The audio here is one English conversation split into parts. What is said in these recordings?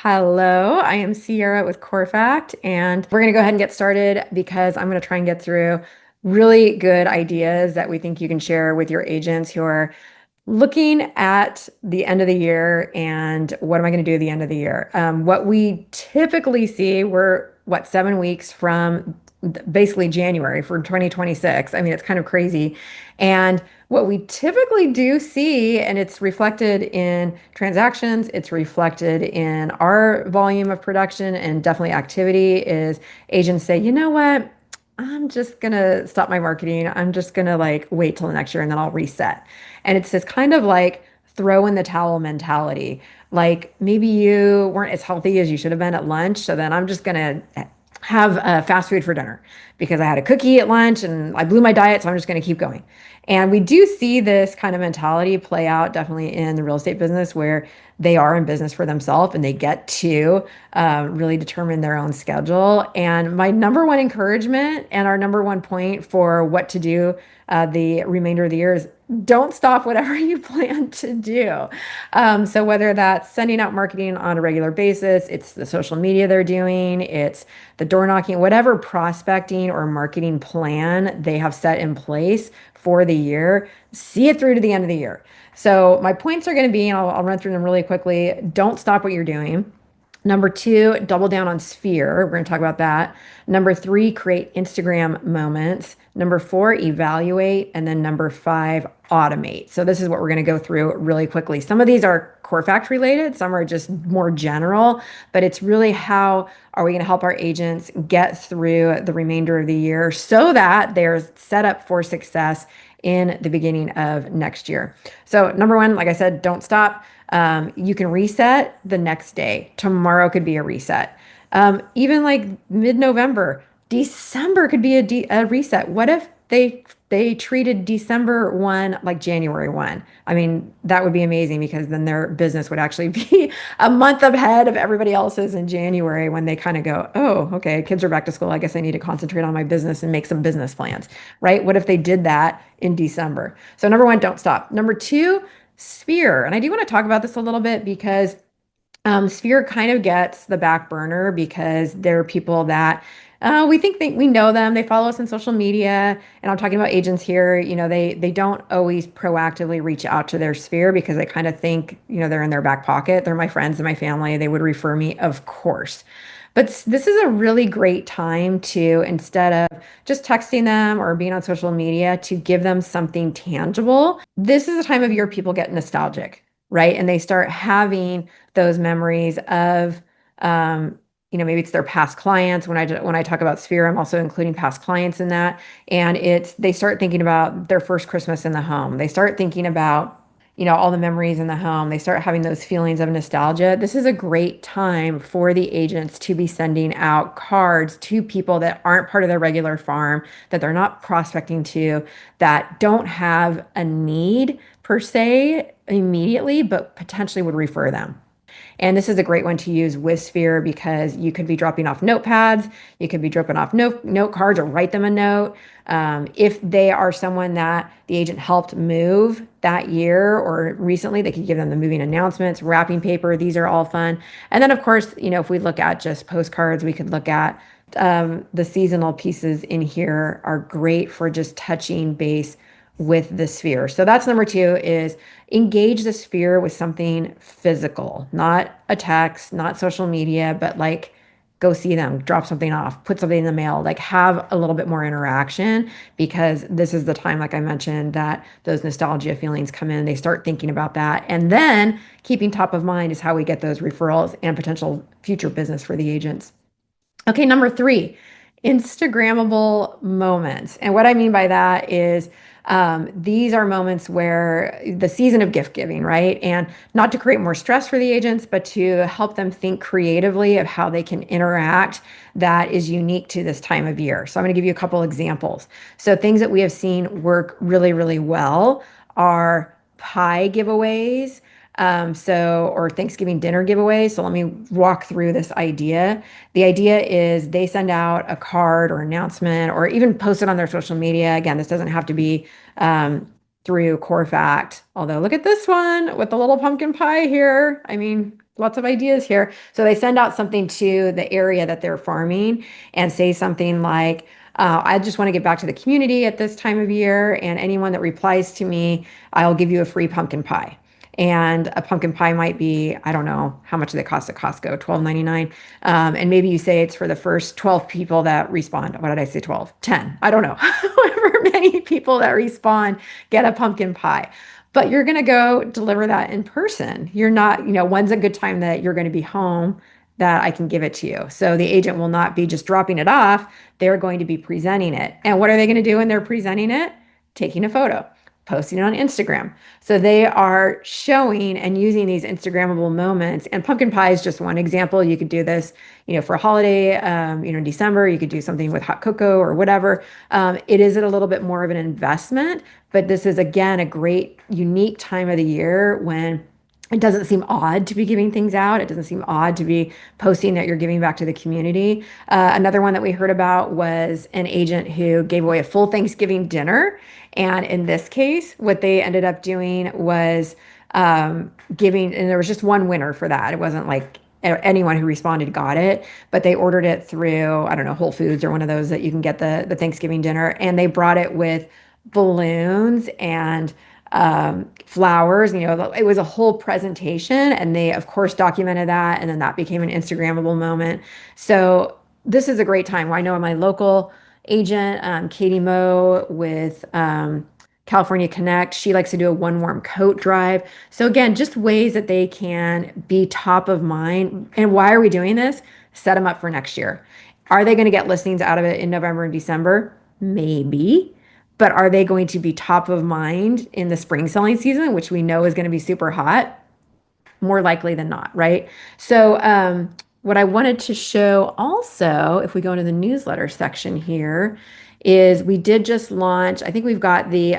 Hello, I am Sierra with Corefact, and we're going to go ahead and get started because I'm going to try and get through really good ideas that we think you can share with your agents who are looking at the end of the year and what am I going to do at the end of the year? What we typically see, we're 7 weeks from basically January for 2026. I mean, it's kind of crazy. And what we typically do see, and it's reflected in transactions, it's reflected in our volume of production and definitely activity, is agents say, you know what? I'm just gonna stop my marketing. I'm just gonna like wait till the next year and then I'll reset. And it's this kind of like throw in the towel mentality. Like maybe you weren't as healthy as you should have been at lunch, so then I'm just gonna have fast food for dinner because I had a cookie at lunch and I blew my diet, so I'm just gonna keep going. And we do see this kind of mentality play out definitely in the real estate business where they are in business for themselves and they get to really determine their own schedule. And my number one encouragement and our number one point for what to do the remainder of the year is don't stop whatever you plan to do. So whether that's sending out marketing on a regular basis, it's the social media they're doing, it's the door knocking, whatever prospecting or marketing plan they have set in place for the year, see it through to the end of the year. So my points are going to be, and I'll run through them really quickly. Don't stop what you're doing. Number two, double down on Sphere. We're going to talk about that. Number three, create Instagram moments. Number four, evaluate. And then number five, automate. So this is what we're going to go through really quickly. Some of these are Corefact related, some are just more general, but it's really how are we going to help our agents get through the remainder of the year so that they're set up for success in the beginning of next year. So number one, like I said, don't stop. You can reset the next day. Tomorrow could be a reset. Even like mid-November, December could be a reset. What if they treated December 1 like January 1? I mean, that would be amazing because then their business would actually be a month ahead of everybody else's in January when they kind of go, oh, okay, kids are back to school. I guess I need to concentrate on my business and make some business plans, right? What if they did that in December? So number one, don't stop. Number two, Sphere. And I do want to talk about this a little bit because Sphere kind of gets the back burner because there are people that we think we know them. They follow us on social media, and I'm talking about agents here. You know, they don't always proactively reach out to their Sphere because they kind of think, you know, they're in their back pocket. They're my friends and my family. They would refer me, of course. But this is a really great time to, instead of just texting them or being on social media, to give them something tangible. This is the time of year people get nostalgic, right? And they start having those memories of, maybe it's their past clients. When I talk about Sphere, I'm also including past clients in that. And they start thinking about their first Christmas in the home. They start thinking about all the memories in the home. They start having those feelings of nostalgia. This is a great time for the agents to be sending out cards to people that aren't part of their regular farm, that they're not prospecting to, that don't have a need per se immediately, but potentially would refer them. And this is a great one to use with Sphere because you could be dropping off notepads, you could be dropping off note cards or write them a note. If they are someone that the agent helped move that year or recently, they could give them the moving announcements, wrapping paper. These are all fun. And then, of course, if we look at just postcards, we could look at the seasonal pieces in here are great for just touching base with the Sphere. So that's number two, is engage the Sphere with something physical, not a text, not social media, but like go see them, drop something off, put something in the mail, like have a little bit more interaction, because this is the time, like I mentioned, that those nostalgia feelings come in. They start thinking about that. And then keeping top of mind is how we get those referrals and potential future business for the agents. Okay, number three, Instagrammable moments. And what I mean by that is these are moments where the season of gift giving, right? And not to create more stress for the agents, but to help them think creatively of how they can interact that is unique to this time of year. So I'm going to give you a couple examples. So things that we have seen work really, really well are pie giveaways. Or Thanksgiving dinner giveaways. So let me walk through this idea. The idea is they send out a card or announcement or even post it on their social media. Again, this doesn't have to be through Corefact. Although, look at this one with the little pumpkin pie here. I mean, lots of ideas here. So they send out something to the area that they're farming and say something like, I just want to get back to the community at this time of year, and anyone that replies to me, I'll give you a free pumpkin pie. And a pumpkin pie might be, I don't know how much they cost at Costco, $12.99. And maybe you say it's for the first 12 people that respond. What did I say? 12, 10. I don't know. However many people that respond get a pumpkin pie. But you're going to go deliver that in person. You're not, when's a good time that you're going to be home that I can give it to you? So the agent will not be just dropping it off. They're going to be presenting it. And what are they going to do when they're presenting it? Taking a photo, posting it on Instagram. So they are showing and using these Instagrammable moments. And pumpkin pie is just one example. You could do this, for a holiday, in December, you could do something with hot cocoa or whatever. It is a little bit more of an investment, but this is, again, a great, unique time of the year when it doesn't seem odd to be giving things out. It doesn't seem odd to be posting that you're giving back to the community. Another one that we heard about was an agent who gave away a full Thanksgiving dinner. And in this case, what they ended up doing was giving, and there was just one winner for that. It wasn't like anyone who responded got it, but they ordered it through, I don't know, Whole Foods or one of those that you can get the Thanksgiving dinner. And they brought it with balloons and flowers. It was a whole presentation, and they, of course, documented that, and then that became an Instagrammable moment. So this is a great time. Well, I know my local agent, Katie Moe with California Connect, she likes to do a one warm coat drive. So again, just ways that they can be top of mind. And why are we doing this? Set them up for next year. Are they going to get listings out of it in November and December? Maybe. But are they going to be top of mind in the spring selling season, which we know is going to be super hot? More likely than not, right? So, what I wanted to show also, if we go into the newsletter section here, is we did just launch. I think we've got the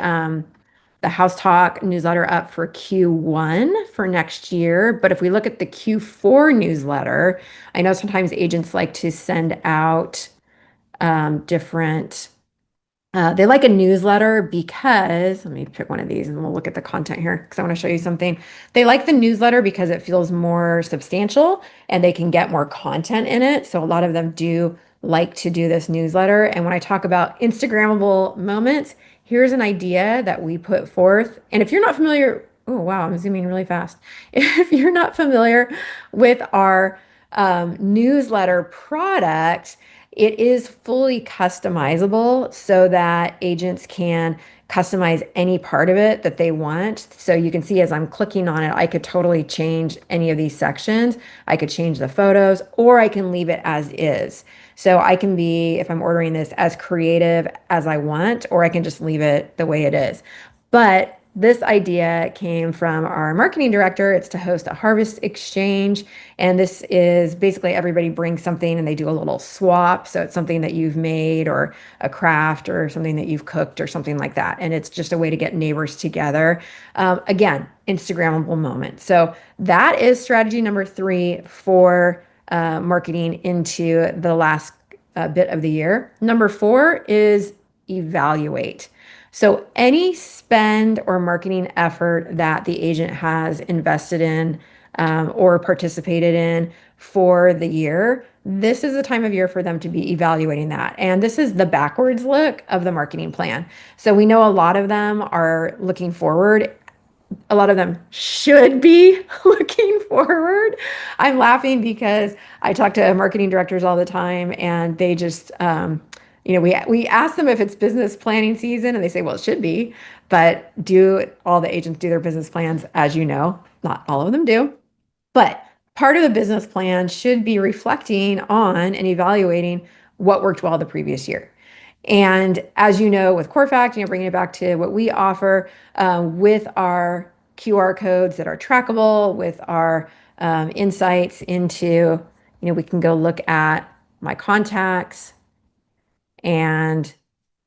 House Talk newsletter up for Q1 for next year. But if we look at the Q4 newsletter, I know sometimes agents like to send out different. They like a newsletter because, let me pick one of these and we'll look at the content here because I want to show you something. They like the newsletter because it feels more substantial and they can get more content in it. So a lot of them do like to do this newsletter. And when I talk about Instagrammable moments, here's an idea that we put forth. And if you're not familiar, oh, wow, I'm zooming really fast. If you're not familiar with our newsletter product, it is fully customizable so that agents can customize any part of it that they want. So you can see as I'm clicking on it, I could totally change any of these sections. I could change the photos, or I can leave it as is. So I can be, if I'm ordering this, as creative as I want, or I can just leave it the way it is. But this idea came from our marketing director. It's to host a harvest exchange. And this is basically everybody brings something and they do a little swap. So it's something that you've made or a craft or something that you've cooked or something like that. And it's just a way to get neighbors together. Again, Instagrammable moment. So that is strategy number 3 for marketing into the last bit of the year. Number 4 is evaluate. So any spend or marketing effort that the agent has invested in or participated in for the year, this is the time of year for them to be evaluating that. And this is the backwards look of the marketing plan. So we know a lot of them are looking forward. A lot of them should be looking forward. I'm laughing because I talk to marketing directors all the time and they just, we ask them if it's business planning season and they say, well, it should be, but do all the agents do their business plans? As you know, not all of them do, but part of the business plan should be reflecting on and evaluating what worked well the previous year. And as you know, with Corefact, bringing it back to what we offer with our QR codes that are trackable, with our insights into, we can go look at my contacts, and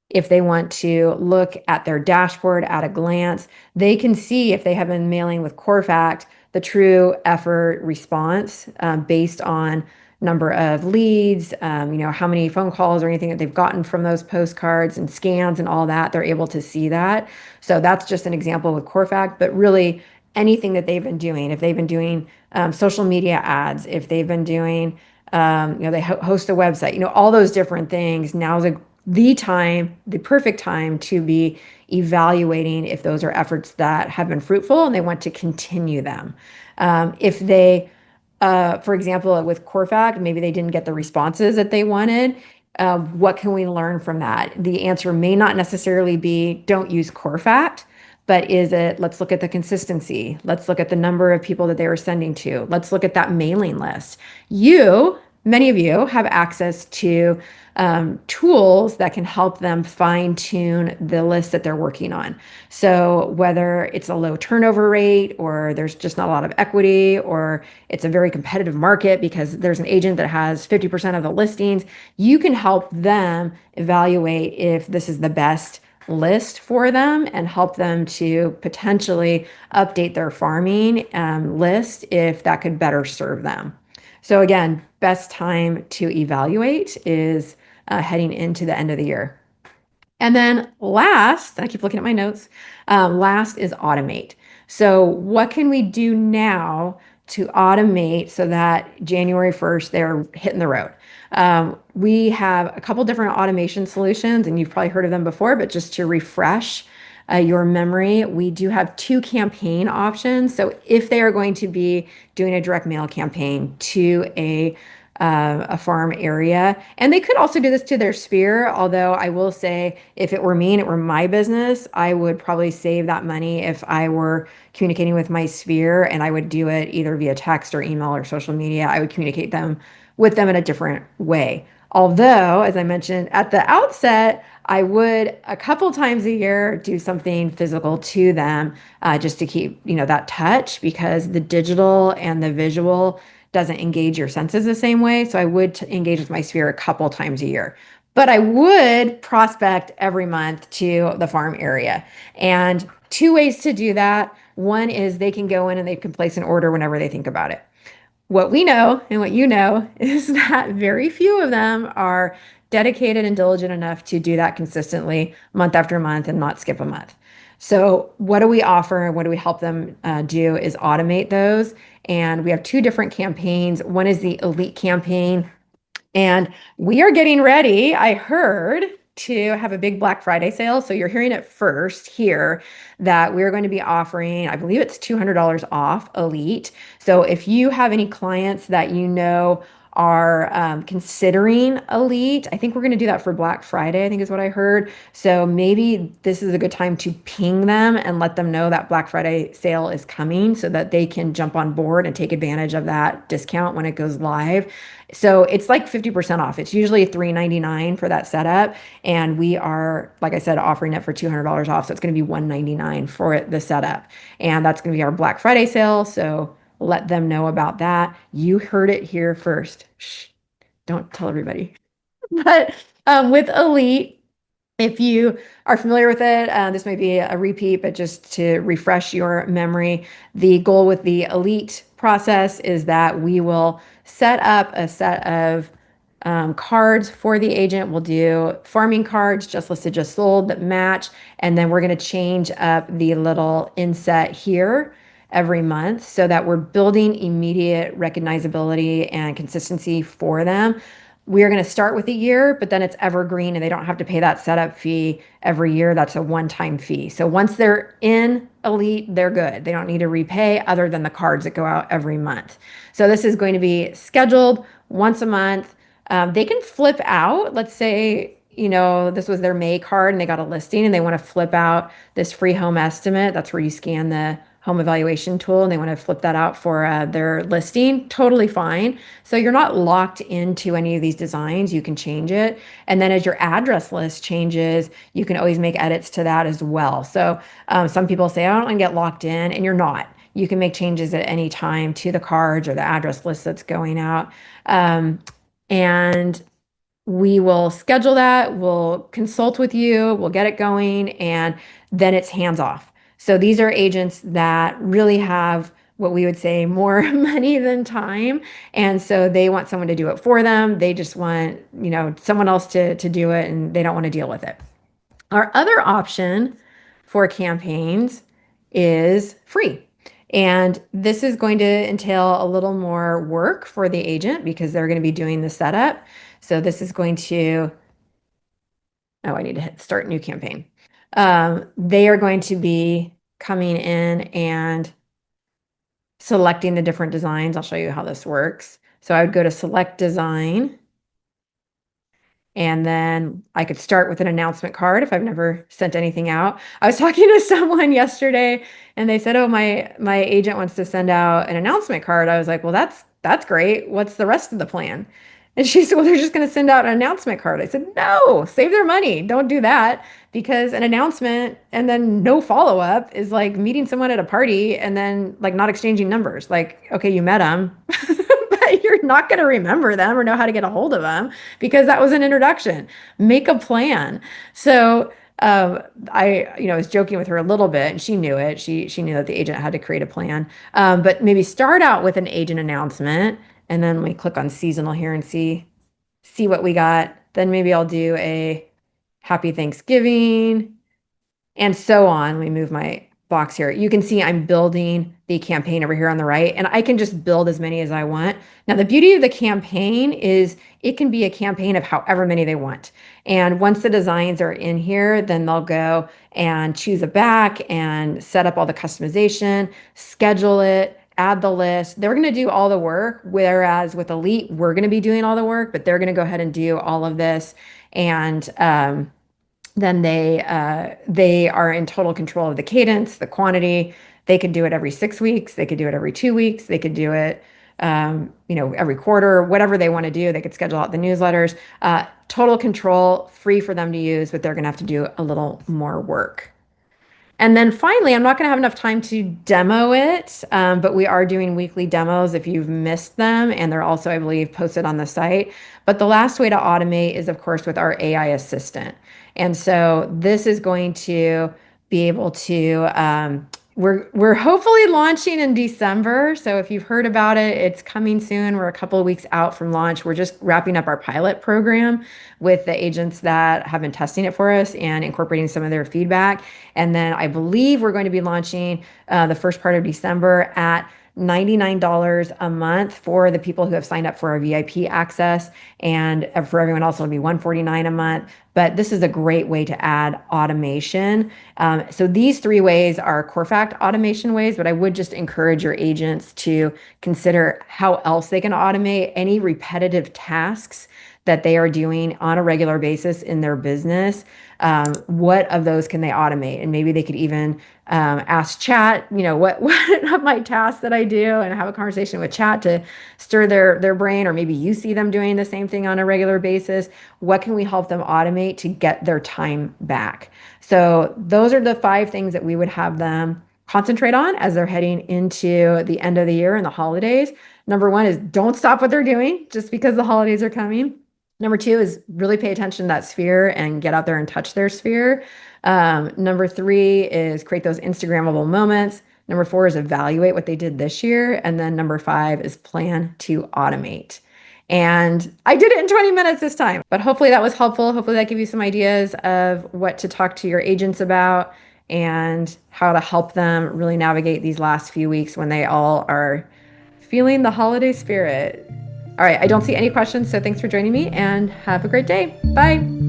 if they want to look at their dashboard at a glance, they can see if they have been mailing with Corefact the true effort response based on number of leads, how many phone calls or anything that they've gotten from those postcards and scans and all that. They're able to see that. So that's just an example with Corefact, but really anything that they've been doing, if they've been doing social media ads, if they've been doing, they host a website, all those different things. Now's the time, the perfect time to be evaluating if those are efforts that have been fruitful and they want to continue them. If they, for example, with Corefact, maybe they didn't get the responses that they wanted. What can we learn from that? The answer may not necessarily be don't use Corefact, but is it let's look at the consistency. Let's look at the number of people that they were sending to. Let's look at that mailing list. Many of you have access to tools that can help them fine tune the list that they're working on. So whether it's a low turnover rate or there's just not a lot of equity or it's a very competitive market because there's an agent that has 50% of the listings, you can help them evaluate if this is the best list for them and help them to potentially update their farming list if that could better serve them. So again, best time to evaluate is heading into the end of the year. And then last, I keep looking at my notes, last is automate. So what can we do now to automate so that January 1st, they're hitting the road? We have a couple different automation solutions, and you've probably heard of them before, but just to refresh your memory, we do have two campaign options. So if they are going to be doing a direct mail campaign to a farm area. And they could also do this to their sphere, although I will say if it were me and it were my business, I would probably save that money if I were communicating with my sphere and I would do it either via text or email or social media. I would communicate with them in a different way. Although, as I mentioned at the outset, I would a couple times a year do something physical to them just to keep, that touch because the digital and the visual doesn't engage your senses the same way. So I would engage with my sphere a couple times a year. But I would prospect every month to the farm area. And two ways to do that. One is they can go in and they can place an order whenever they think about it. What we know and what you know is that very few of them are dedicated and diligent enough to do that consistently month after month and not skip a month. So what do we offer and what do we help them do is automate those. And we have two different campaigns. One is the Elite campaign. And we are getting ready, I heard, to have a big Black Friday sale. So you're hearing it first here that we're going to be offering, I believe it's $200 off Elite. So if you have any clients that are considering Elite, I think we're going to do that for Black Friday, I think is what I heard. So maybe this is a good time to ping them and let them know that Black Friday sale is coming so that they can jump on board and take advantage of that discount when it goes live. So it's like 50% off. It's usually $399 for that setup. And we are, like I said, offering it for $200 off. So it's going to be $199 for the setup. And that's going to be our Black Friday sale. So let them know about that. You heard it here first. Shh, don't tell everybody. But with Elite, if you are familiar with it, this may be a repeat, but just to refresh your memory, the goal with the Elite process is that we will set up a set of cards for the agent. We'll do farming cards, just listed, just sold that match. And then we're going to change up the little inset here every month so that we're building immediate recognizability and consistency for them. We are going to start with a year, but then it's evergreen and they don't have to pay that setup fee every year. That's a one-time fee. So once they're in Elite, they're good. They don't need to repay other than the cards that go out every month. So this is going to be scheduled once a month. They can flip out. Let's say, this was their May card and they got a listing and they want to flip out this free home estimate. That's where you scan the home evaluation tool and they want to flip that out for their listing, totally fine. So you're not locked into any of these designs. You can change it. And then as your address list changes, you can always make edits to that as well. So some people say, I don't want to get locked in, and you're not. You can make changes at any time to the cards or the address list that's going out. And we will schedule that, we'll consult with you, we'll get it going, and then it's hands off. So these are agents that really have what we would say more money than time. And so they want someone to do it for them. They just want, someone else to do it and they don't want to deal with it. Our other option for campaigns is free. And this is going to entail a little more work for the agent because they're going to be doing the setup. So this is going to, oh, I need to hit start new campaign. They are going to be coming in and selecting the different designs. I'll show you how this works. So I would go to select design. And then I could start with an announcement card if I've never sent anything out. I was talking to someone yesterday and they said, "Oh, my agent wants to send out an announcement card." I was like, "Well, that's great. What's the rest of the plan?" And she said, "Well, they're just going to send out an announcement card." I said, "No, save their money. Don't do that because an announcement and then no follow-up is like meeting someone at a party and then like not exchanging numbers. Like, okay, you met them, but you're not going to remember them or know how to get a hold of them because that was an introduction. Make a plan." So I was joking with her a little bit, and she knew it. She knew that the agent had to create a plan. But maybe start out with an agent announcement, and then we click on seasonal here and see what we got. Then maybe I'll do a Happy Thanksgiving and so on. Let me move my box here. You can see I'm building the campaign over here on the right, and I can just build as many as I want. Now, the beauty of the campaign is it can be a campaign of however many they want. And once the designs are in here, then they'll go and choose a back and set up all the customization, schedule it, add the list. They're going to do all the work, whereas with Elite, we're going to be doing all the work, but they're going to go ahead and do all of this. And then they are in total control of the cadence, the quantity. They could do it every 6 weeks. They could do it every 2 weeks. They could do it, every quarter, whatever they want to do. They could schedule out the newsletters. Total control, free for them to use, but they're going to have to do a little more work. And then finally, I'm not going to have enough time to demo it, but we are doing weekly demos if you've missed them. And they're also, I believe, posted on the site. But the last way to automate is, of course, with our AI assistant. And so this is going to be able to, we're hopefully launching in December. So if you've heard about it, it's coming soon. We're a couple of weeks out from launch. We're just wrapping up our pilot program with the agents that have been testing it for us and incorporating some of their feedback. And then I believe we're going to be launching the first part of December at $99 a month for the people who have signed up for our VIP access. And for everyone else, it'll be $149 a month. But this is a great way to add automation. So these three ways are Corefact automation ways, but I would just encourage your agents to consider how else they can automate any repetitive tasks that they are doing on a regular basis in their business. What of those can they automate? And maybe they could even ask chat, what of my tasks that I do, and have a conversation with chat to stir their brain, or maybe you see them doing the same thing on a regular basis. What can we help them automate to get their time back? So those are the 5 things that we would have them concentrate on as they're heading into the end of the year and the holidays. Number 1 is don't stop what they're doing just because the holidays are coming. Number 2 is really pay attention to that sphere and get out there and touch their sphere. Number 3 is create those Instagrammable moments. Number 4 is evaluate what they did this year. And then number 5 is plan to automate. And I did it in 20 minutes this time, but hopefully that was helpful. Hopefully that gave you some ideas of what to talk to your agents about and how to help them really navigate these last few weeks when they all are feeling the holiday spirit. All right, I don't see any questions, so thanks for joining me and have a great day. Bye.